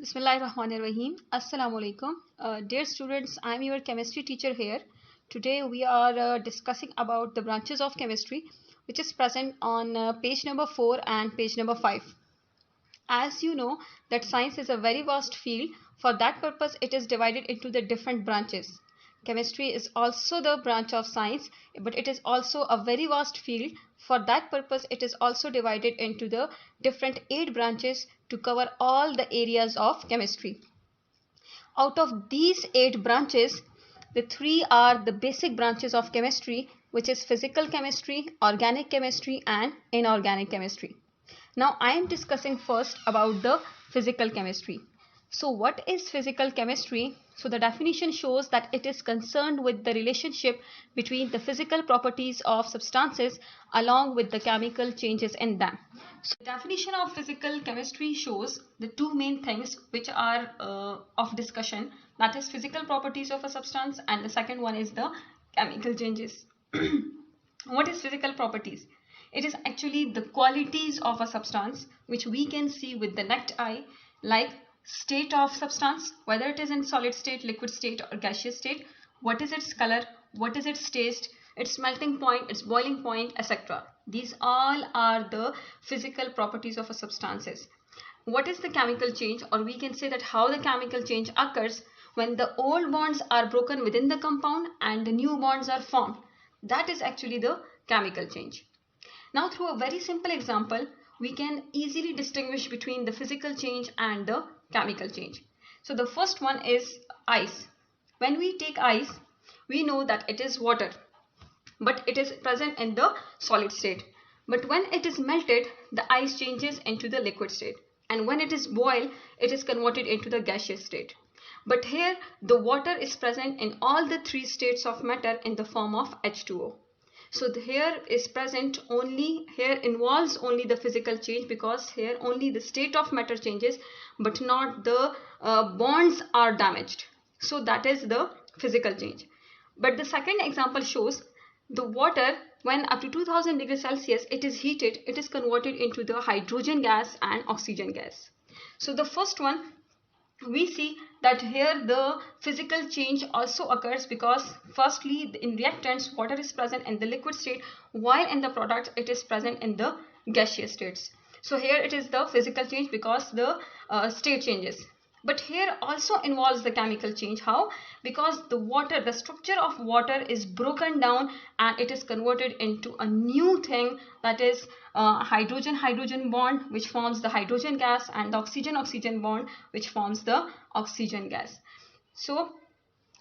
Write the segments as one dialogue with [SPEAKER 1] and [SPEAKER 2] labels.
[SPEAKER 1] Bismillahirrahmanirrahim. Assalamu alaikum. Dear students, I am your chemistry teacher here. Today we are discussing about the branches of chemistry which is present on page number 4 and page number 5. As you know that science is a very vast field. For that purpose it is divided into the different branches. Chemistry is also the branch of science, but it is also a very vast field. For that purpose it is also divided into the different 8 branches to cover all the areas of chemistry. Out of these 8 branches, the 3 are the basic branches of chemistry, which is physical chemistry, organic chemistry and inorganic chemistry. Now I am discussing first about the physical chemistry. So what is physical chemistry? So the definition shows that it is concerned with the relationship between the physical properties of substances along with the chemical changes in them. So the definition of physical chemistry shows the two main things which are of discussion, that is physical properties of a substance, and the second one is the chemical changes. What is physical properties? It is actually the qualities of a substance which we can see with the naked eye, like state of substance, whether it is in solid state, liquid state or gaseous state, what is its color, what is its taste, its melting point, its boiling point, etc. These all are the physical properties of a substances. What is the chemical change, or we can say that how the chemical change occurs when the old bonds are broken within the compound and the new bonds are formed. That is actually the chemical change. Now through a very simple example, we can easily distinguish between the physical change and the chemical change. So the first one is ice. When we take ice, we know that it is water, but it is present in the solid state. But when it is melted, the ice changes into the liquid state. And when it is boiled, it is converted into the gaseous state. But here, the water is present in all the 3 states of matter in the form of H2O. So here is present only, here involves only the physical change, because here only the state of matter changes but not the bonds are damaged. So that is the physical change. But the second example shows the water, when up to 2000 degrees Celsius it is heated, it is converted into the hydrogen gas and oxygen gas. So the first one, we see that here the physical change also occurs because firstly in reactants water is present in the liquid state, while in the product it is present in the gaseous states. So here it is the physical change because the state changes. But here also involves the chemical change. How? Because the water, the structure of water is broken down and it is converted into a new thing, that is hydrogen-hydrogen bond, which forms the hydrogen gas, and the oxygen-oxygen bond, which forms the oxygen gas. So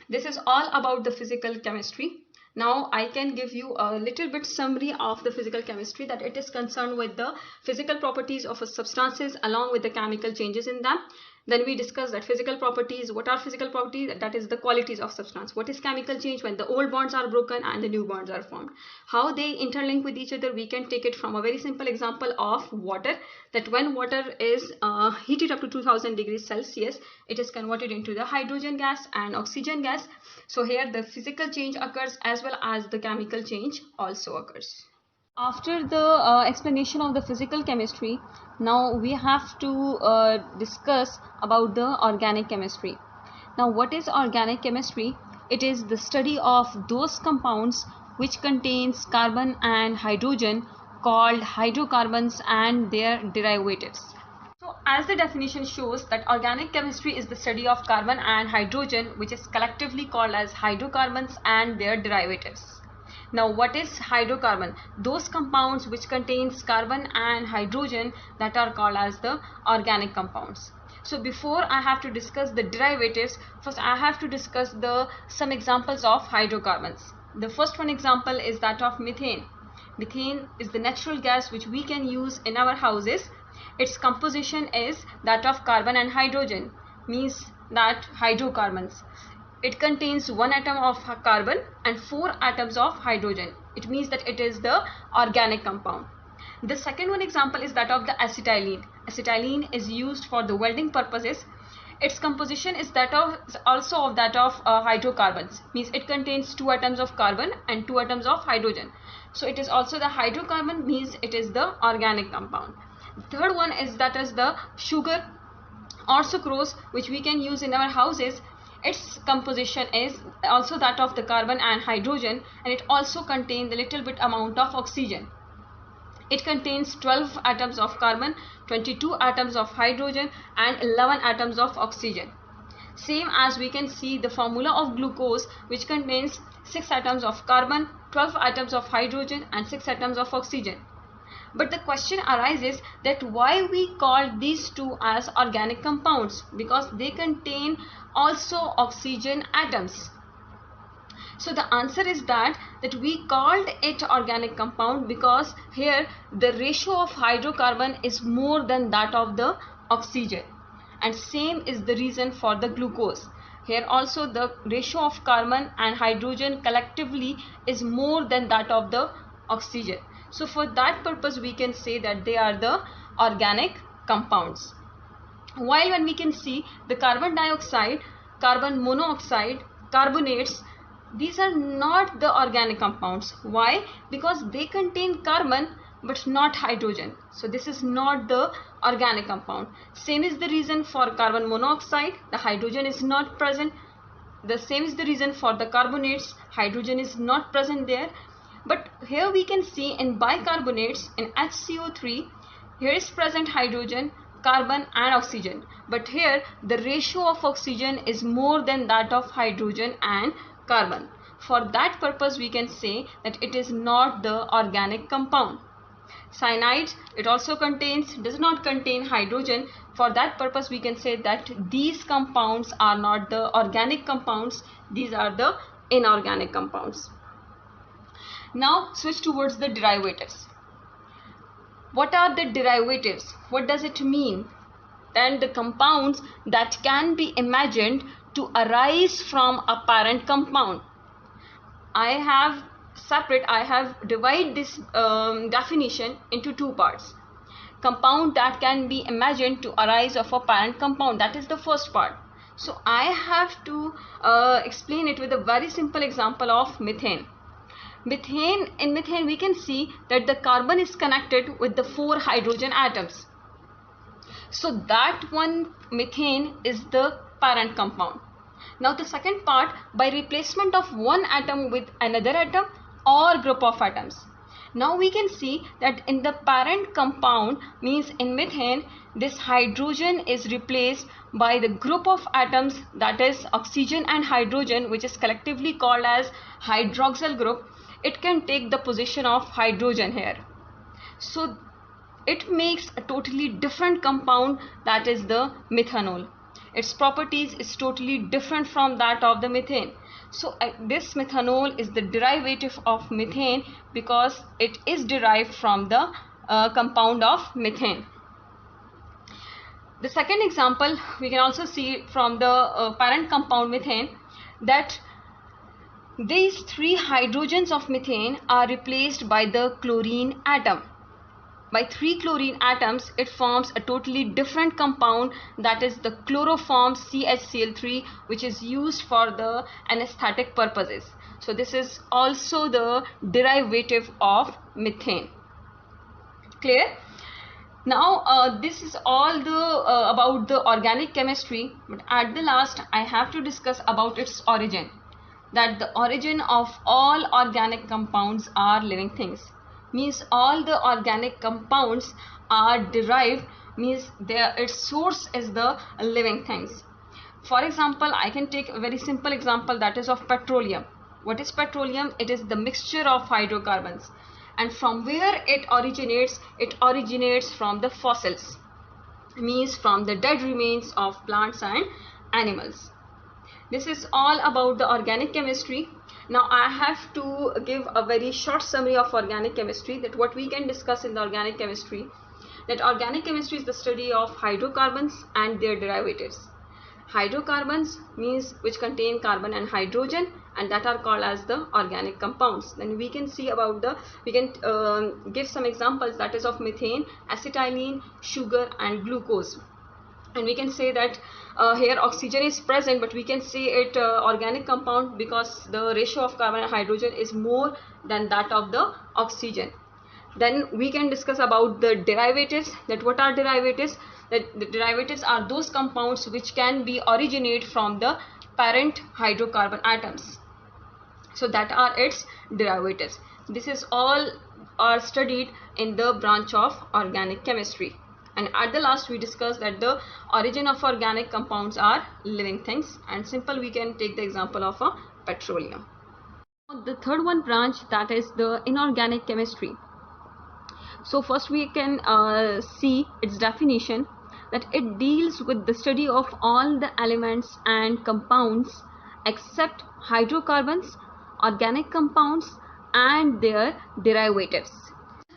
[SPEAKER 1] this is all about the physical chemistry. Now I can give you a little bit summary of the physical chemistry, that it is concerned with the physical properties of substances along with the chemical changes in them. Then we discuss that physical properties, what are physical properties, that is the qualities of substance. What is chemical change, when the old bonds are broken and the new bonds are formed. How they interlink with each other, we can take it from a very simple example of water, that when water is heated up to 2000 degrees Celsius, it is converted into the hydrogen gas and oxygen gas. So here the physical change occurs as well as the chemical change also occurs. After the explanation of the physical chemistry, now we have to discuss about the organic chemistry. Now what is organic chemistry? It is the study of those compounds which contains carbon and hydrogen, called hydrocarbons, and their derivatives. So as the definition shows, that organic chemistry is the study of carbon and hydrogen, which is collectively called as hydrocarbons and their derivatives. Now what is hydrocarbon? Those compounds which contains carbon and hydrogen, that are called as the organic compounds. So before I have to discuss the derivatives, first I have to discuss some examples of hydrocarbons. The first one example is that of methane. Methane is the natural gas which we can use in our houses. Its composition is that of carbon and hydrogen, means that hydrocarbons. It contains 1 atom of carbon and 4 atoms of hydrogen. It means that it is the organic compound. The second one example is that of the acetylene. Acetylene is used for the welding purposes. Its composition is also of hydrocarbons, means it contains 2 atoms of carbon and 2 atoms of hydrogen. So it is also the hydrocarbon, means it is the organic compound. The third one is the sugar or sucrose, which we can use in our houses, its composition is also that of the carbon and hydrogen, and it also contains a little bit amount of oxygen. It contains 12 atoms of carbon, 22 atoms of hydrogen, and 11 atoms of oxygen. Same as we can see the formula of glucose, which contains 6 atoms of carbon, 12 atoms of hydrogen, and 6 atoms of oxygen. But the question arises that why we call these two as organic compounds, because they contain also oxygen atoms. So the answer is that we called it organic compound because here the ratio of hydrocarbon is more than that of the oxygen, and same is the reason for the glucose. Here also the ratio of carbon and hydrogen collectively is more than that of the oxygen. So for that purpose we can say that they are the organic compounds. While when we can see the carbon dioxide, carbon monoxide, carbonates, these are not the organic compounds. Why? Because they contain carbon but not hydrogen. So this is not the organic compound. Same is the reason for carbon monoxide, the hydrogen is not present. The same is the reason for the carbonates, hydrogen is not present there. But here we can see in bicarbonates, in HCO3, here is present hydrogen, carbon and oxygen. But here the ratio of oxygen is more than that of hydrogen and carbon. For that purpose we can say that it is not the organic compound. Cyanide, it also does not contain hydrogen. For that purpose we can say that these compounds are not the organic compounds, these are the inorganic compounds. Now switch towards the derivatives. What are the derivatives? What does it mean? Then the compounds that can be imagined to arise from a parent compound. I have divided this definition into two parts. Compound that can be imagined to arise of a parent compound, that is the first part. So I have to explain it with a very simple example of methane. In methane we can see that the carbon is connected with the 4 hydrogen atoms. So that one methane is the parent compound. Now the second part, by replacement of one atom with another atom or group of atoms. Now we can see that in the parent compound, means in methane, this hydrogen is replaced by the group of atoms, that is oxygen and hydrogen, which is collectively called as hydroxyl group. It can take the position of hydrogen here. So it makes a totally different compound, that is the methanol. Its properties is totally different from that of the methane. So this methanol is the derivative of methane because it is derived from the compound of methane. The second example we can also see from the parent compound methane, that these 3 hydrogens of methane are replaced by the chlorine atom. By 3 chlorine atoms, it forms a totally different compound, that is the chloroform CHCl3, which is used for the anesthetic purposes. So this is also the derivative of methane. Clear? Now this is all the about the organic chemistry, but at the last I have to discuss about its origin. That the origin of all organic compounds are living things. Means all the organic compounds are derived, means its source is the living things. For example, I can take a very simple example, that is of petroleum. What is petroleum? It is the mixture of hydrocarbons. And from where it originates? It originates from the fossils, means from the dead remains of plants and animals. This is all about the organic chemistry. Now I have to give a very short summary of organic chemistry, that what we can discuss in the organic chemistry. That organic chemistry is the study of hydrocarbons and their derivatives. Hydrocarbons means which contain carbon and hydrogen, and that are called as the organic compounds. Then we can see about we can give some examples, that is of methane, acetylene, sugar and glucose. And we can say that here oxygen is present, but we can say it organic compound because the ratio of carbon and hydrogen is more than that of the oxygen. Then we can discuss about the derivatives, that what are derivatives? The derivatives are those compounds which can be originate from the parent hydrocarbon atoms. So that are its derivatives. This is all are studied in the branch of organic chemistry. And at the last we discussed that the origin of organic compounds are living things, and simple we can take the example of a petroleum. The third one branch, that is the inorganic chemistry. So first we can see its definition, that it deals with the study of all the elements and compounds except hydrocarbons, organic compounds and their derivatives.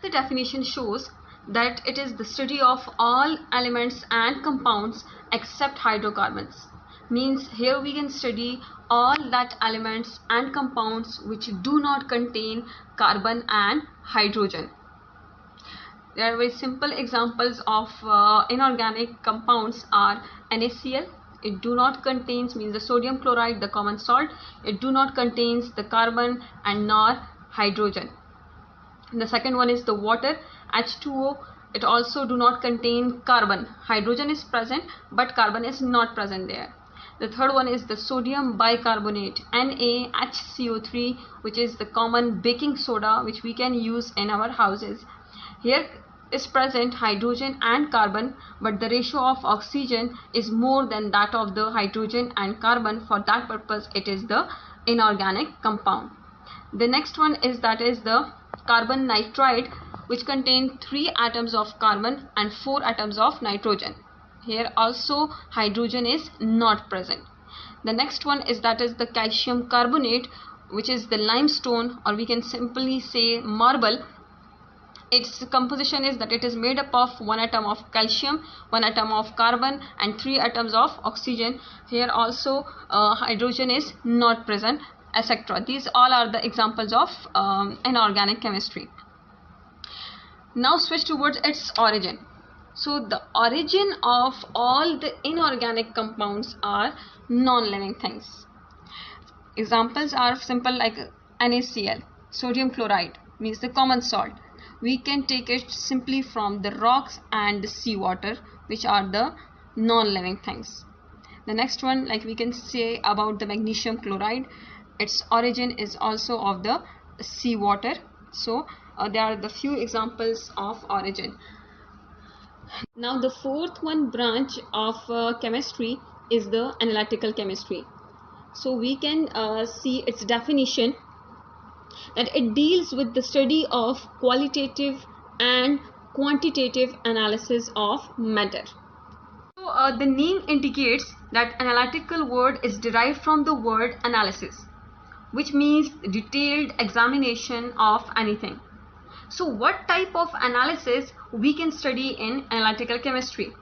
[SPEAKER 1] The definition shows that it is the study of all elements and compounds except hydrocarbons. Means here we can study all that elements and compounds which do not contain carbon and hydrogen. There are very simple examples of inorganic compounds are NaCl. It do not contains, means the sodium chloride, the common salt. It do not contains the carbon and nor hydrogen. And the second one is the water, H2O. It also do not contain carbon. Hydrogen is present but carbon is not present there. The third one is the sodium bicarbonate, NaHCO3, which is the common baking soda which we can use in our houses. Here is present hydrogen and carbon, but the ratio of oxygen is more than that of the hydrogen and carbon. For that purpose it is the inorganic compound. The next one is the carbon nitride, which contain 3 atoms of carbon and 4 atoms of nitrogen. Here also hydrogen is not present. The next one is the calcium carbonate, which is the limestone, or we can simply say marble. Its composition is that it is made up of 1 atom of calcium, 1 atom of carbon and 3 atoms of oxygen. Here also hydrogen is not present, etc. These all are the examples of inorganic chemistry. Now switch towards its origin. So the origin of all the inorganic compounds are non-living things. Examples are simple, like NaCl, sodium chloride, means the common salt. We can take it simply from the rocks and the seawater, which are the non-living things. The next one, like we can say about the magnesium chloride, its origin is also of the seawater. So there are the few examples of origin. Now the fourth one branch of chemistry is the analytical chemistry. So we can see its definition, that it deals with the study of qualitative and quantitative analysis of matter. So the name indicates that analytical word is derived from the word analysis, which means detailed examination of anything. So what type of analysis we can study in analytical chemistry?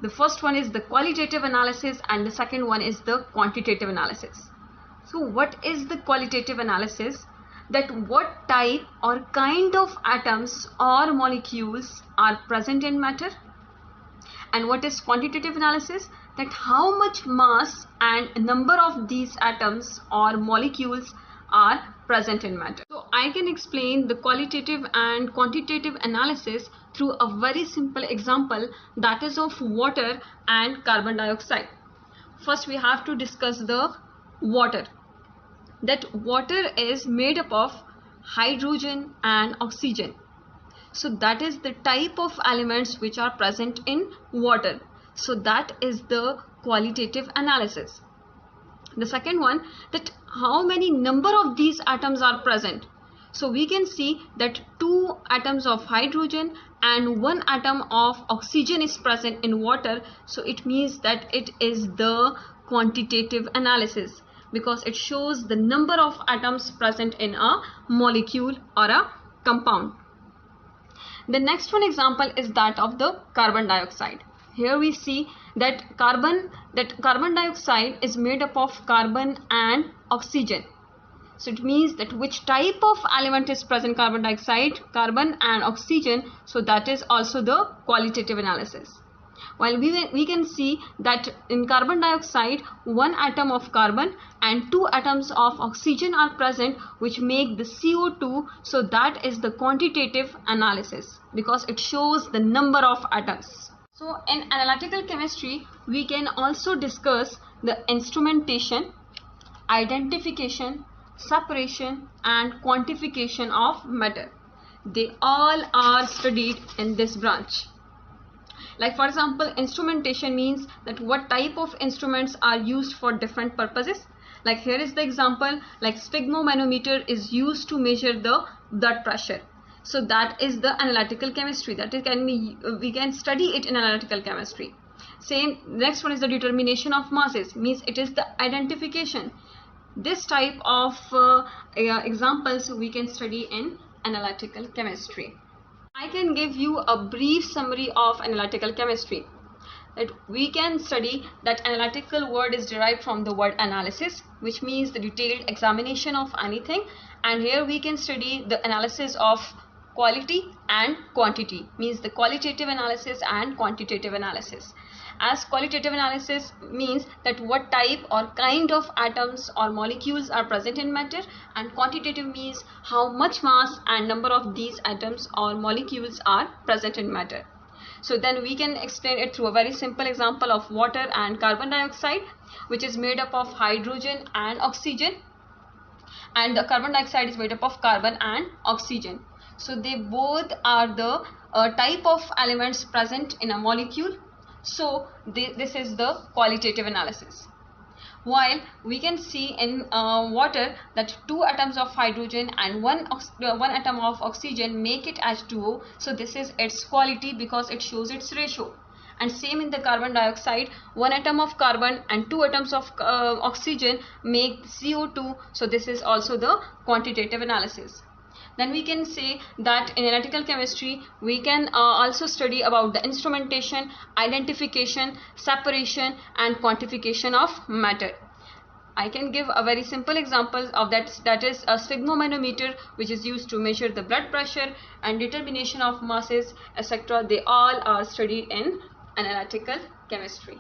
[SPEAKER 1] The first one is the qualitative analysis and the second one is the quantitative analysis. So what is the qualitative analysis? That what type or kind of atoms or molecules are present in matter. And what is quantitative analysis? That how much mass and number of these atoms or molecules are present in matter. So I can explain the qualitative and quantitative analysis through a very simple example, that is of water and carbon dioxide. First we have to discuss the water. That water is made up of hydrogen and oxygen. So that is the type of elements which are present in water. So that is the qualitative analysis. The second one, that how many number of these atoms are present. So we can see that 2 atoms of hydrogen and 1 atom of oxygen is present in water. So it means that it is the quantitative analysis, because it shows the number of atoms present in a molecule or a compound. The next one example is that of the carbon dioxide. Here we see that carbon dioxide is made up of carbon and oxygen. So it means that which type of element is present, carbon dioxide, carbon and oxygen. So that is also the qualitative analysis. While we can see that in carbon dioxide 1 atom of carbon and 2 atoms of oxygen are present, which make the CO2. So that is the quantitative analysis, because it shows the number of atoms. So in analytical chemistry, we can also discuss the instrumentation, identification, separation and quantification of matter. They all are studied in this branch. Like for example, instrumentation means that what type of instruments are used for different purposes. Like here is the example, like sphygmomanometer is used to measure the blood pressure. So that is the analytical chemistry, that it can be, we can study it in analytical chemistry. Same, next one is the determination of masses, means it is the identification. This type of examples we can study in analytical chemistry. I can give you a brief summary of analytical chemistry. That we can study that analytical word is derived from the word analysis, which means the detailed examination of anything, and here we can study the analysis of quality and quantity, means the qualitative analysis and quantitative analysis. As qualitative analysis means that what type or kind of atoms or molecules are present in matter, and quantitative means how much mass and number of these atoms or molecules are present in matter. So then we can explain it through a very simple example of water and carbon dioxide, which is made up of hydrogen and oxygen, and the carbon dioxide is made up of carbon and oxygen. So they both are the type of elements present in a molecule. So this is the qualitative analysis. While we can see in water that 2 atoms of hydrogen and 1 atom of oxygen make it H2O. So this is its quality because it shows its ratio. And same in the carbon dioxide, 1 atom of carbon and 2 atoms of oxygen make CO2. So this is also the quantitative analysis. Then we can say that in analytical chemistry we can also study about the instrumentation, identification, separation and quantification of matter. I can give a very simple example of that is a sphygmomanometer, which is used to measure the blood pressure, and determination of masses, etc. They all are studied in analytical chemistry.